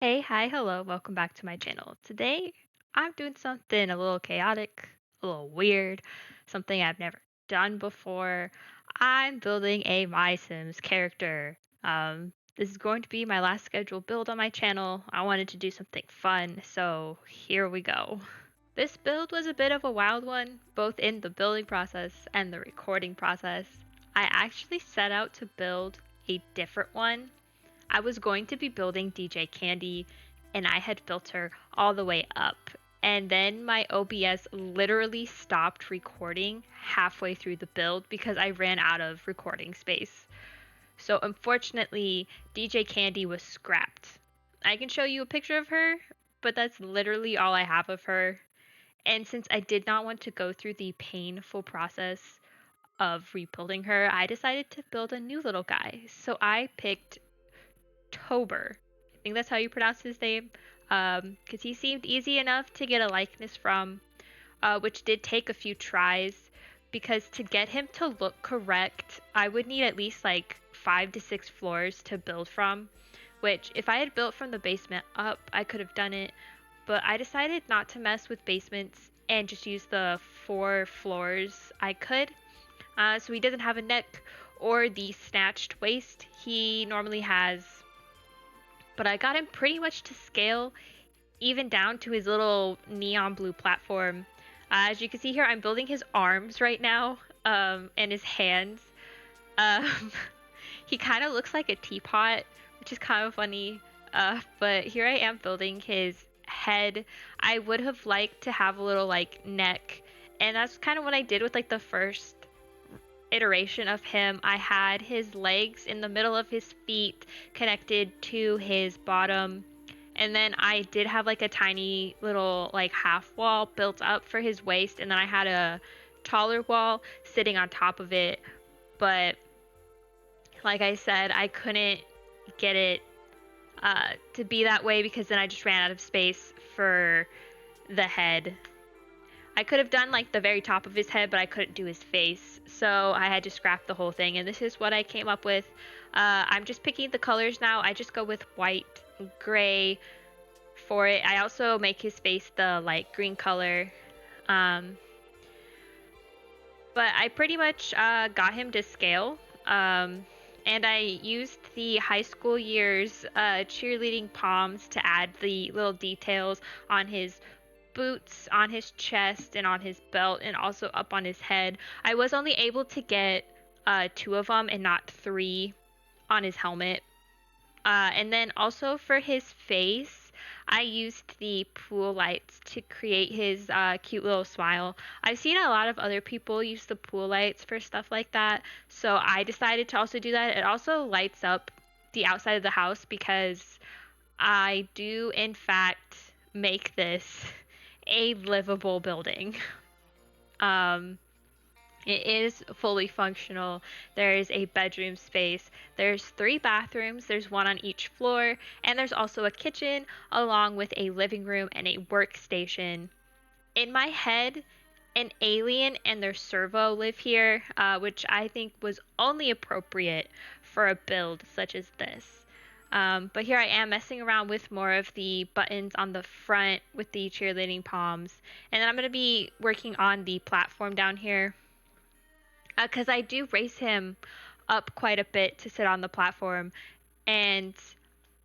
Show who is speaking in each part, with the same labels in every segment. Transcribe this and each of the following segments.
Speaker 1: Hey, hi, hello, welcome back to my channel. Today, I'm doing something a little chaotic, a little weird, something I've never done before. I'm building a MySims character. This is going to be my last scheduled build on my channel. I wanted to do something fun, so here we go. This build was a bit of a wild one, both in the building process and the recording process. I actually set out to build a different one. I was going to be building DJ Candy, and I had built her all the way up. And then my OBS literally stopped recording halfway through the build because I ran out of recording space. So unfortunately, DJ Candy was scrapped. I can show you a picture of her, but that's literally all I have of her. And since I did not want to go through the painful process of rebuilding her, I decided to build a new little guy. So I picked Tobor. I think that's how you pronounce his name. Because he seemed easy enough to get a likeness from, which did take a few tries. Because to get him to look correct, I would need at least like 5 to 6 floors to build from. Which, if I had built from the basement up, I could have done it. But I decided not to mess with basements and just use the 4 floors I could. So he doesn't have a neck or the snatched waist he normally has, but I got him pretty much to scale, even down to his little neon blue platform. As you can see here, I'm building his arms right now, and his hands. Um, he kind of looks like a teapot, which is kind of funny. But here I am building his head. I would have liked to have a little like neck, and that's kind of what I did with like the first iteration of him. I had his legs in the middle of his feet connected to his bottom. And then I did have like a tiny little like half wall built up for his waist, and then I had a taller wall sitting on top of it. But like I said, I couldn't get it to be that way because then I just ran out of space for the head. I could have done like the very top of his head, but I couldn't do his face. So I had to scrap the whole thing. And this is what I came up with. I'm just picking the colors now. I just go with white and gray for it. I also make his face the light green color. Um, but I pretty much got him to scale. And I used the high school years cheerleading palms to add the little details on his boots, on his chest, and on his belt, and also up on his head. I was only able to get 2 of them and not 3 on his helmet. And then also for his face, I used the pool lights to create his cute little smile. I've seen a lot of other people use the pool lights for stuff like that, so I decided to also do that. It also lights up the outside of the house because I do, in fact, make this a livable building. Um, it is fully functional. There is a bedroom space. There's 3 bathrooms. There's one on each floor. And there's also a kitchen along with a living room and a workstation. In my head, an alien and their servo live here, which I think was only appropriate for a build such as this. But here I am messing around with more of the buttons on the front with the cheerleading palms. And then I'm going to be working on the platform down here because I do raise him up quite a bit to sit on the platform. And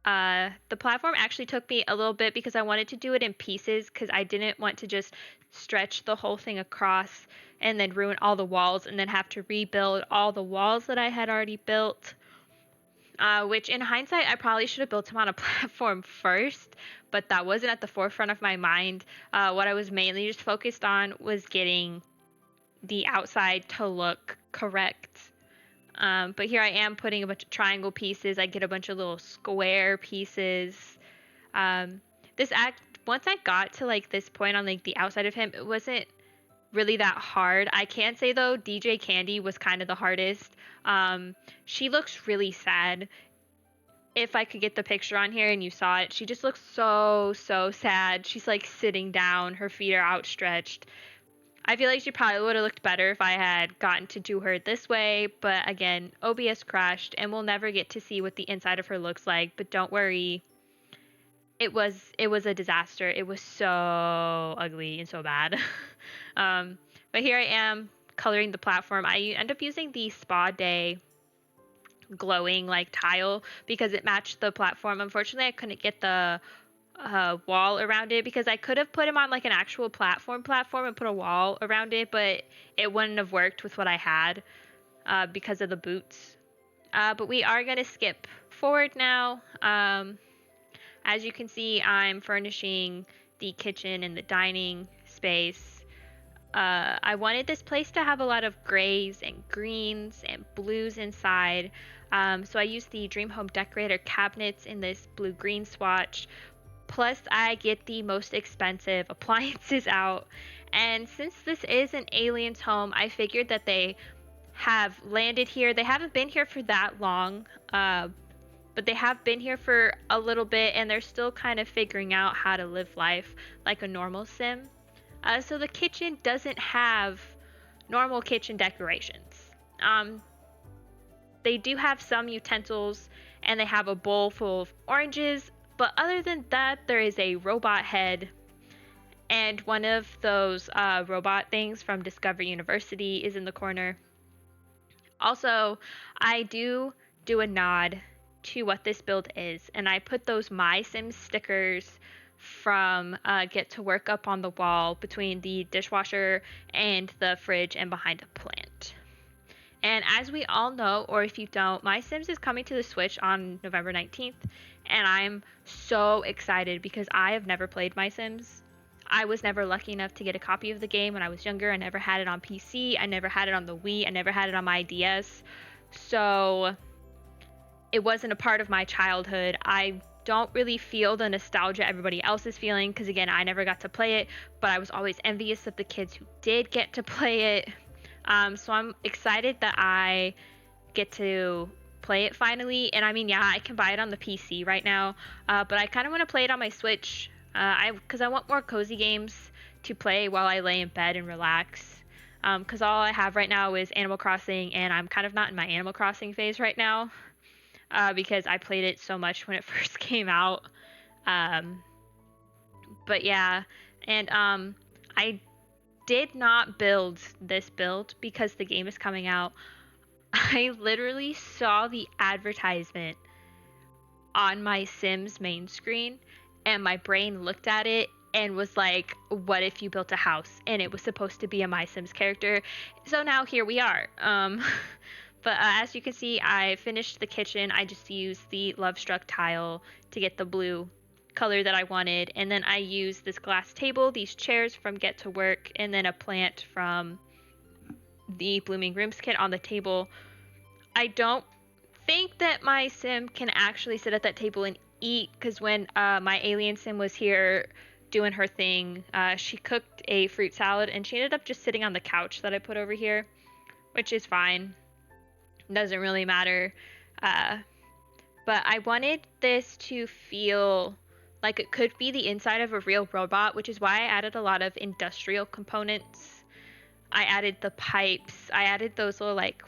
Speaker 1: the platform actually took me a little bit because I wanted to do it in pieces because I didn't want to just stretch the whole thing across and then ruin all the walls and then have to rebuild all the walls that I had already built. Which in hindsight, I probably should have built him on a platform first, but that wasn't at the forefront of my mind. What I was mainly just focused on was getting the outside to look correct. But here I am putting a bunch of triangle pieces. I get a bunch of little square pieces. Um, this act once I got to like this point on like the outside of him, it wasn't really that hard. I can say though, DJ Candy was kind of the hardest. She looks really sad. If I could get the picture on here and you saw it, she just looks so sad. She's like sitting down, her feet are outstretched. I feel like she probably would have looked better if I had gotten to do her this way, but again, OBS crashed and we'll never get to see what the inside of her looks like, but don't worry. it was a disaster. It was so ugly and so bad. um, but here I am coloring the platform. I end up using the Spa Day glowing like tile because it matched the platform. Unfortunately, I couldn't get the wall around it because I could have put him on like an actual platform and put a wall around it, but it wouldn't have worked with what I had because of the boots. But we are going to skip forward now. As you can see, I'm furnishing the kitchen and the dining space. I wanted this place to have a lot of grays and greens and blues inside. So I used the Dream Home Decorator cabinets in this blue-green swatch. Plus, I get the most expensive appliances out. And since this is an alien's home, I figured that they have landed here. They haven't been here for that long, but they have been here for a little bit and they're still kind of figuring out how to live life like a normal sim. So the kitchen doesn't have normal kitchen decorations. They do have some utensils and they have a bowl full of oranges, but other than that, there is a robot head and one of those robot things from Discovery University is in the corner. Also, I do a nod to what this build is, and I put those MySims stickers from Get to Work up on the wall between the dishwasher and the fridge and behind a plant. And as we all know, or if you don't, MySims is coming to the Switch on November 19th, and I'm so excited because I have never played MySims. I was never lucky enough to get a copy of the game when I was younger. I never had it on PC. I never had it on the Wii. I never had it on my DS. So it wasn't a part of my childhood. I don't really feel the nostalgia everybody else is feeling because, again, I never got to play it, but I was always envious of the kids who did get to play it. So I'm excited that I get to play it finally. And I mean, yeah, I can buy it on the PC right now, but I kind of want to play it on my Switch because I want more cozy games to play while I lay in bed and relax. Because all I have right now is Animal Crossing, and I'm kind of not in my Animal Crossing phase right now because I played it so much when it first came out. Um, but yeah, and I did not build this build because the game is coming out. I literally saw the advertisement on my Sims main screen and my brain looked at it and was like, what if you built a house and it was supposed to be a My Sims character? So now here we are. But as you can see, I finished the kitchen. I just used the Love Struck tile to get the blue color that I wanted. And then I used this glass table, these chairs from Get to Work, and then a plant from the Blooming Rooms kit on the table. I don't think that my sim can actually sit at that table and eat because when my alien sim was here doing her thing, she cooked a fruit salad and she ended up just sitting on the couch that I put over here, which is fine. Doesn't really matter. But I wanted this to feel like it could be the inside of a real robot, which is why I added a lot of industrial components. I added the pipes. I added those little like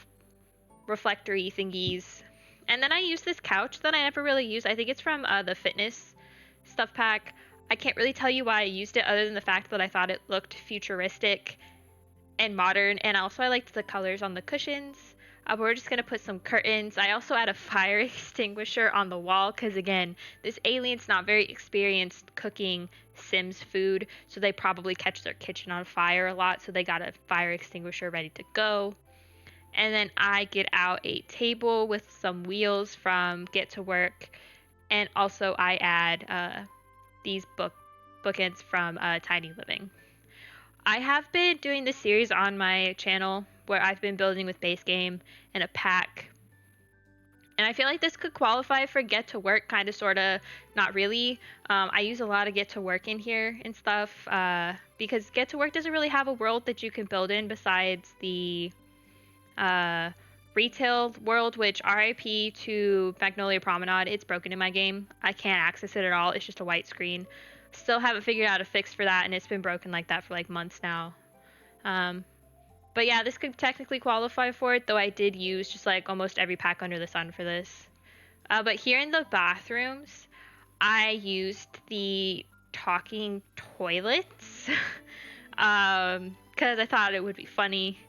Speaker 1: reflectory thingies. And then I used this couch that I never really used. I think it's from the fitness stuff pack. I can't really tell you why I used it other than the fact that I thought it looked futuristic and modern. And also I liked the colors on the cushions. But we're just going to put some curtains. I also add a fire extinguisher on the wall because, again, this alien's not very experienced cooking Sims food, so they probably catch their kitchen on fire a lot, so they got a fire extinguisher ready to go. And then I get out a table with some wheels from Get to Work, and also I add these bookends from Tiny Living. I have been doing this series on my channel where I've been building with base game and a pack. And I feel like this could qualify for Get to Work, kind of, sort of, not really. I use a lot of Get to Work in here and stuff because Get to Work doesn't really have a world that you can build in besides the retail world, which RIP to Magnolia Promenade. It's broken in my game. I can't access it at all. It's just a white screen. Still haven't figured out a fix for that, and it's been broken like that for like months now. But yeah, this could technically qualify for it, though I did use just like almost every pack under the sun for this. But here in the bathrooms, I used the talking toilets because I thought it would be funny.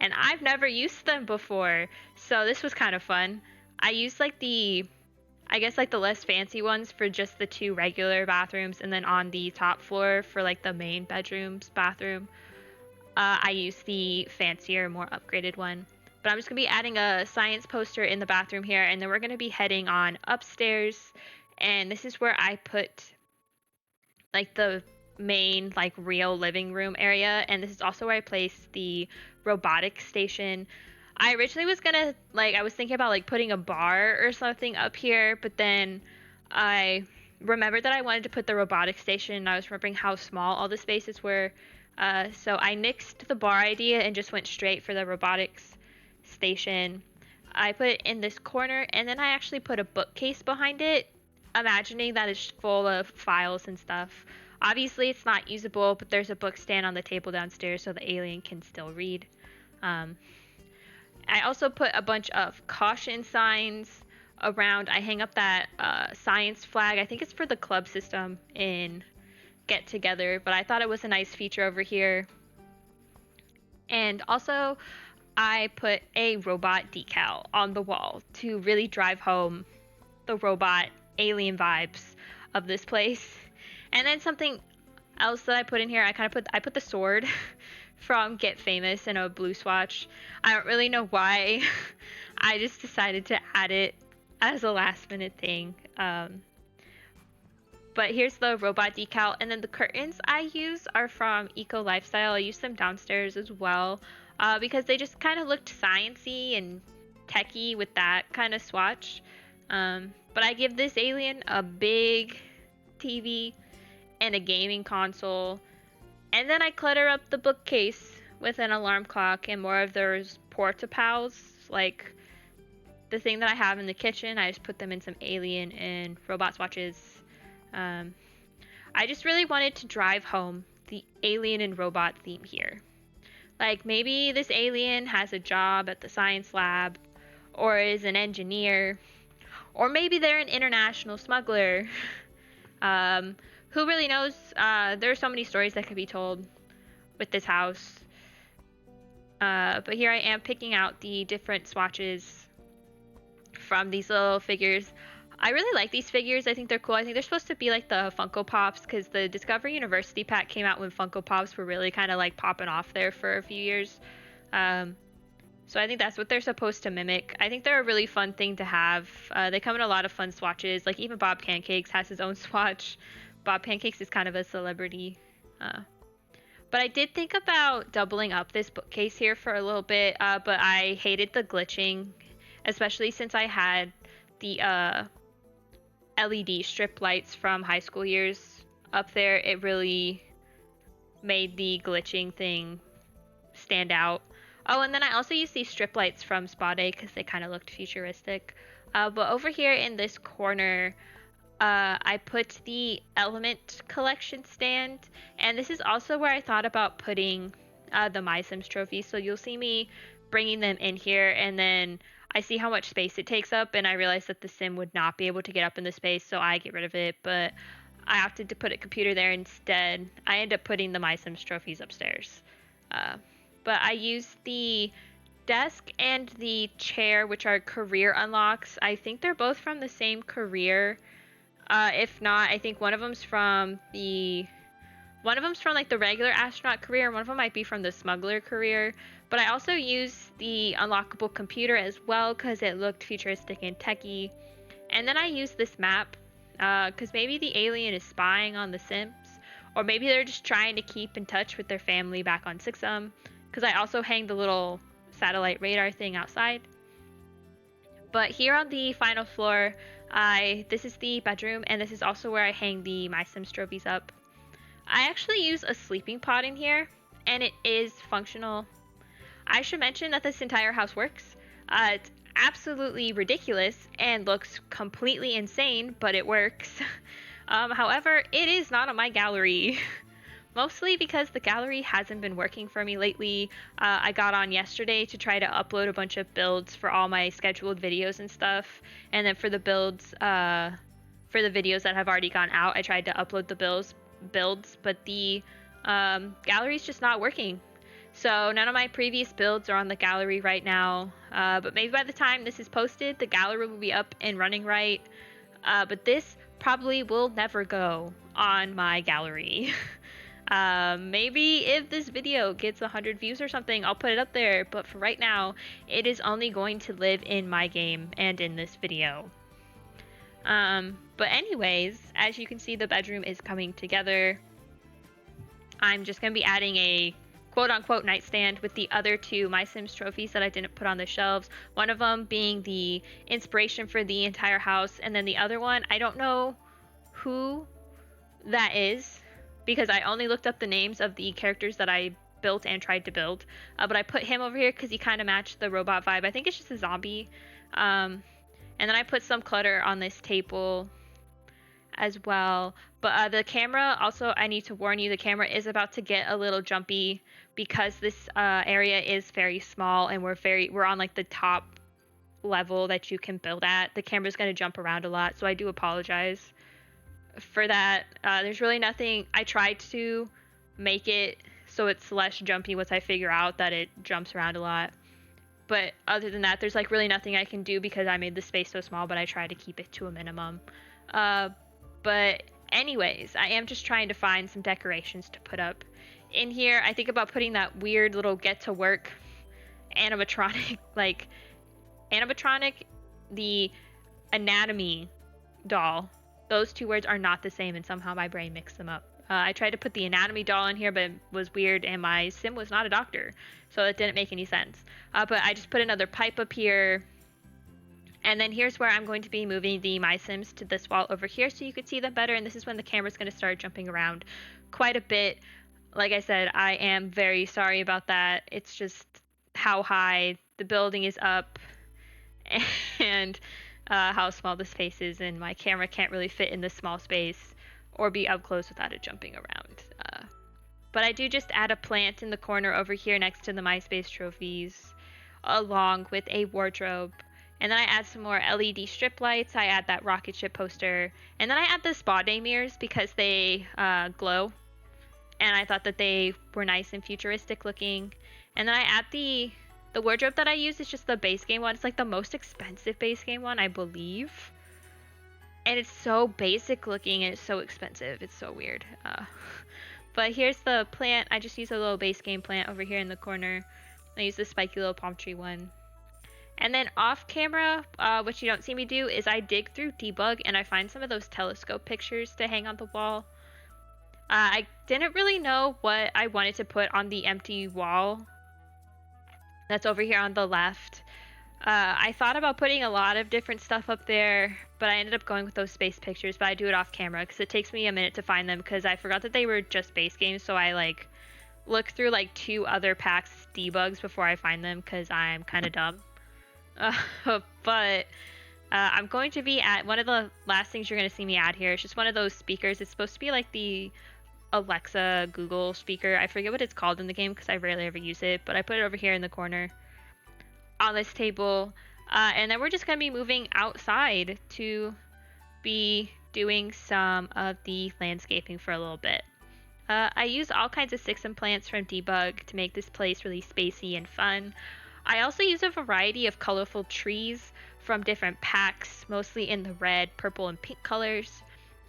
Speaker 1: And I've never used them before, so this was kind of fun. I used like I guess like the less fancy ones for just the two regular bathrooms, and then on the top floor for like the main bedroom's bathroom, I used the fancier, more upgraded one. But I'm just gonna be adding a science poster in the bathroom here, and then we're gonna be heading on upstairs, and this is where I put like the main like real living room area, and this is also where I placed the robotic station. I originally was gonna I was thinking about like putting a bar or something up here, but then I remembered that I wanted to put the robotic station, and I was remembering how small all the spaces were. So I nixed the bar idea and just went straight for the robotics station. I put it in this corner, and then I actually put a bookcase behind it, imagining that it's full of files and stuff. Obviously, it's not usable, but there's a book stand on the table downstairs so the alien can still read. Um, I also put a bunch of caution signs around. I hang up that science flag. I think it's for the club system in Get Together, but I thought it was a nice feature over here. And also, I put a robot decal on the wall to really drive home the robot alien vibes of this place. And then something else that I put in here, I put the sword from Get Famous in a blue swatch. I don't really know why. I just decided to add it as a last minute thing. But here's the robot decal, and then the curtains I use are from Eco Lifestyle. I use them downstairs as well because they just kind of looked sciencey and techy with that kind of swatch. But I give this alien a big TV and a gaming console, and then I clutter up the bookcase with an alarm clock and more of those porta-pals, like the thing that I have in the kitchen. I just put them in some alien and robot swatches. I just really wanted to drive home the alien and robot theme here. Like maybe this alien has a job at the science lab, or is an engineer, or maybe they're an international smuggler. Who really knows? There are so many stories that could be told with this house. But here I am picking out the different swatches from these little figures. I really like these figures. I think they're cool. I think they're supposed to be like the Funko Pops, because the Discovery University pack came out when Funko Pops were really kind of like popping off there for a few years. So I think that's what they're supposed to mimic. I think they're a really fun thing to have. They come in a lot of fun swatches. Like even Bob Pancakes has his own swatch. Bob Pancakes is kind of a celebrity. But I did think about doubling up this bookcase here for a little bit, but I hated the glitching, especially since I had the LED strip lights from high school years up there. It really made the glitching thing stand out. Oh, and then I also used these strip lights from Spa Day because they kind of looked futuristic. But over here in this corner, I put the Element Collection stand, and this is also where I thought about putting the MySims trophies. So you'll see me bringing them in here, and then I see how much space it takes up, and I realized that the sim would not be able to get up in the space, so I get rid of it. But I opted to put a computer there instead. I end up putting the MySims trophies upstairs. But I used the desk and the chair, which are career unlocks. I think they're both from the same career. If not, I think one of them's from like the regular astronaut career, and one of them might be from the smuggler career. But I also used the unlockable computer as well because it looked futuristic and techy. And then I used this map because maybe the alien is spying on the Sims, or maybe they're just trying to keep in touch with their family back on Sixum. Because I also hang the little satellite radar thing outside. But here on the final floor, this is the bedroom, and this is also where I hang the MySims trophies up. I actually use a sleeping pod in here, and it is functional. I should mention that this entire house works. It's absolutely ridiculous and looks completely insane, but it works. However, it is not on my gallery. Mostly because the gallery hasn't been working for me lately. I got on yesterday to try to upload a bunch of builds for all my scheduled videos and stuff. And then for the builds, for the videos that have already gone out. I tried to upload the builds, but the gallery's just not working. So none of my previous builds are on the gallery right now, but maybe by the time this is posted, the gallery will be up and running right. But this probably will never go on my gallery. Maybe if this video gets 100 views or something, I'll put it up there, but for right now, it is only going to live in my game and in this video. But anyways, as you can see, the bedroom is coming together. I'm just going to be adding a quote-unquote nightstand with the other two MySims trophies that I didn't put on the shelves. One of them being the inspiration for the entire house, and then the other one, I don't know who that is, because I only looked up the names of the characters that I built and tried to build. But I put him over here because he kind of matched the robot vibe. I think it's just a zombie. And then I put some clutter on this table as well. But the camera, also, I need to warn you, the camera is about to get a little jumpy because this area is very small and we're on like the top level that you can build at. The camera's going to jump around a lot, so I do apologize for that. There's really nothing. I tried to make it so it's less jumpy once I figure out that it jumps around a lot. But other than that, there's like really nothing I can do because I made the space so small, but I try to keep it to a minimum. But anyways, I am just trying to find some decorations to put up in here. I think about putting that weird little get to work animatronic, the anatomy doll. Those two words are not the same, and somehow my brain mixed them up. I tried to put the anatomy doll in here, but it was weird, and my sim was not a doctor, so it didn't make any sense. But I just put another pipe up here. And then here's where I'm going to be moving the MySims to this wall over here so you could see them better. And this is when the camera's going to start jumping around quite a bit. Like I said, I am very sorry about that. It's just how high the building is up and how small the space is. And my camera can't really fit in this small space or be up close without it jumping around. But I do just add a plant in the corner over here next to the MySpace trophies, along with a wardrobe. And then I add some more LED strip lights. I add that rocket ship poster. And then I add the spa day mirrors because they glow. And I thought that they were nice and futuristic looking. And then I add the wardrobe that I use is just the base game one. It's like the most expensive base game one, I believe. And it's so basic looking and it's so expensive. It's so weird. But here's the plant. I just use a little base game plant over here in the corner. I use the spiky little palm tree one. And then off camera, what you don't see me do is I dig through debug and I find some of those telescope pictures to hang on the wall. I didn't really know what I wanted to put on the empty wall that's over here on the left. I thought about putting a lot of different stuff up there, but I ended up going with those space pictures, but I do it off camera because it takes me a minute to find them because I forgot that they were just base games, so I like look through like 2 other packs debugs before I find them because I'm kind of dumb. But I'm going to be at one of the last things you're going to see me add here. It's just one of those speakers. It's supposed to be like the Alexa Google speaker. I forget what it's called in the game because I rarely ever use it, but I put it over here in the corner on this table. And then we're just going to be moving outside to be doing some of the landscaping for a little bit. I use all kinds of sticks and plants from debug to make this place really spacey and fun. I also use a variety of colorful trees from different packs, mostly in the red, purple, and pink colors.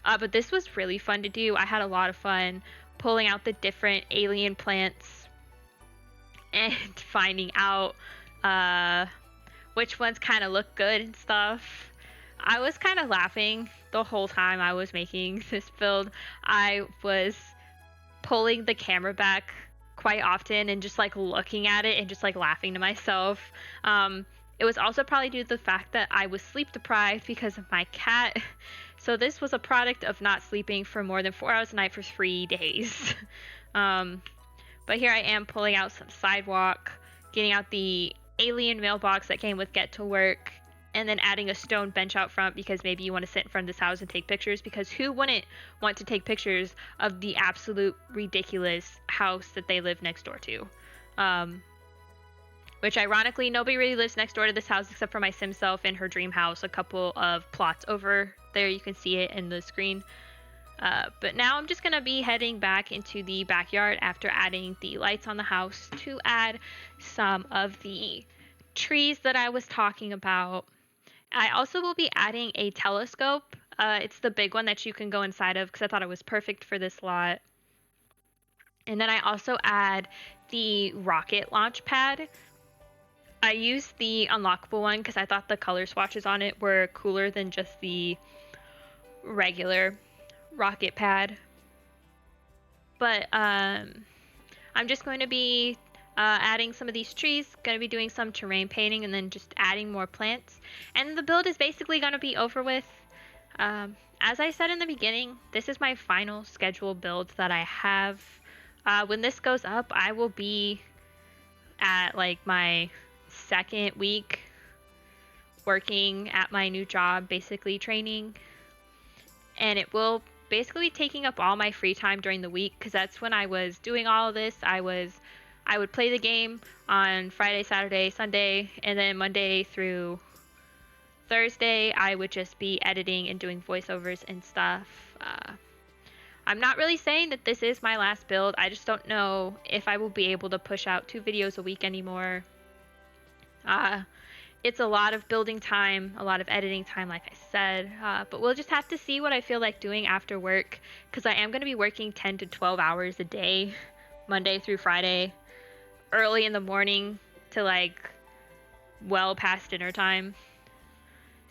Speaker 1: But this was really fun to do. I had a lot of fun pulling out the different alien plants and finding out which ones kind of look good and stuff. I was kind of laughing the whole time I was making this build. I was pulling the camera back quite often and just like looking at it and just like laughing to myself. It was also probably due to the fact that I was sleep deprived because of my cat. So this was a product of not sleeping for more than 4 hours a night for 3 days. But here I am pulling out some sidewalk, getting out the alien mailbox that came with Get to Work, and then adding a stone bench out front because maybe you want to sit in front of this house and take pictures, because who wouldn't want to take pictures of the absolute ridiculous house that they live next door to? which ironically nobody really lives next door to this house except for my sim self in her dream house a couple of plots over there. You can see it in the screen. But now I'm just gonna be heading back into the backyard after adding the lights on the house to add some of the trees that I was talking about. I also will be adding a telescope. It's the big one that you can go inside of because I thought it was perfect for this lot. And then I also add the rocket launch pad. I used the unlockable one because I thought the color swatches on it were cooler than just the regular rocket pad. But I'm just going to be adding some of these trees, going to be doing some terrain painting, and then just adding more plants. And the build is basically going to be over with. As I said in the beginning, this is my final scheduled build that I have. When this goes up, I will be at like my second week working at my new job, basically training. And it will basically be taking up all my free time during the week because that's when I was doing all of this. I would play the game on Friday, Saturday, Sunday, and then Monday through Thursday I would just be editing and doing voiceovers and stuff. I'm not really saying that this is my last build. I just don't know if I will be able to push out 2 videos a week anymore. It's a lot of building time, a lot of editing time, like I said, but we'll just have to see what I feel like doing after work, because I am going to be working 10 to 12 hours a day, Monday through Friday, early in the morning to like well past dinner time.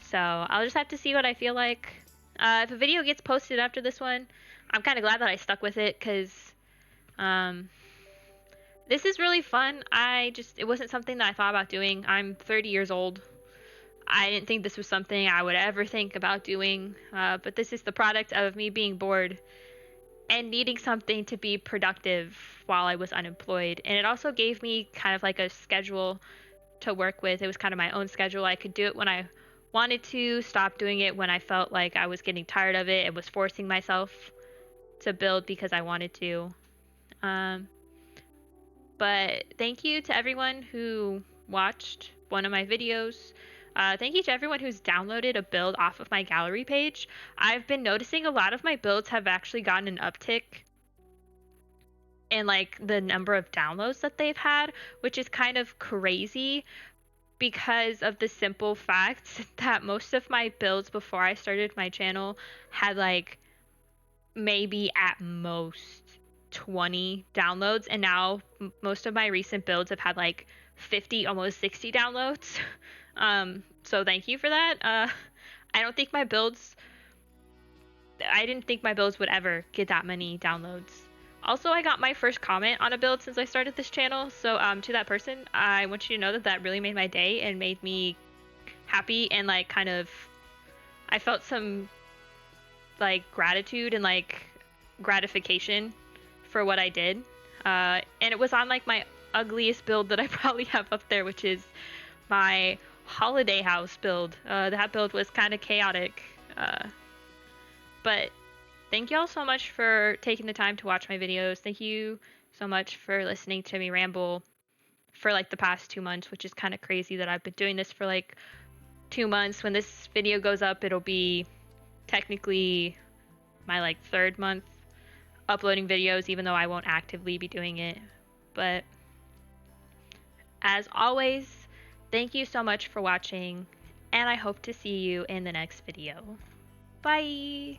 Speaker 1: So I'll just have to see what I feel like. If a video gets posted after this one, I'm kind of glad that I stuck with it, because this is really fun. It wasn't something that I thought about doing. I'm 30 years old. I didn't think this was something I would ever think about doing, but this is the product of me being bored and needing something to be productive while I was unemployed. And it also gave me kind of like a schedule to work with. It was kind of my own schedule. I could do it when I wanted to, stop doing it when I felt like I was getting tired of it and was forcing myself to build because I wanted to. But thank you to everyone who watched one of my videos. Thank you to everyone who's downloaded a build off of my gallery page. I've been noticing a lot of my builds have actually gotten an uptick in like the number of downloads that they've had, which is kind of crazy because of the simple fact that most of my builds before I started my channel had like maybe at most 20 downloads, and now most of my recent builds have had like 50, almost 60 downloads. So thank you for that. I don't think I didn't think my builds would ever get that many downloads. Also, I got my first comment on a build since I started this channel, so to that person, I want you to know that that really made my day and made me happy, and like kind of I felt some like gratitude and like gratification for what I did. And it was on like my ugliest build that I probably have up there, which is my holiday house build. That build was kind of chaotic. But thank you all so much for taking the time to watch my videos. Thank you so much for listening to me ramble for like the past 2 months, which is kind of crazy that I've been doing this for like 2 months. When this video goes up, it'll be technically my like 3rd month uploading videos, even though I won't actively be doing it. But as always, thank you so much for watching, and I hope to see you in the next video. Bye!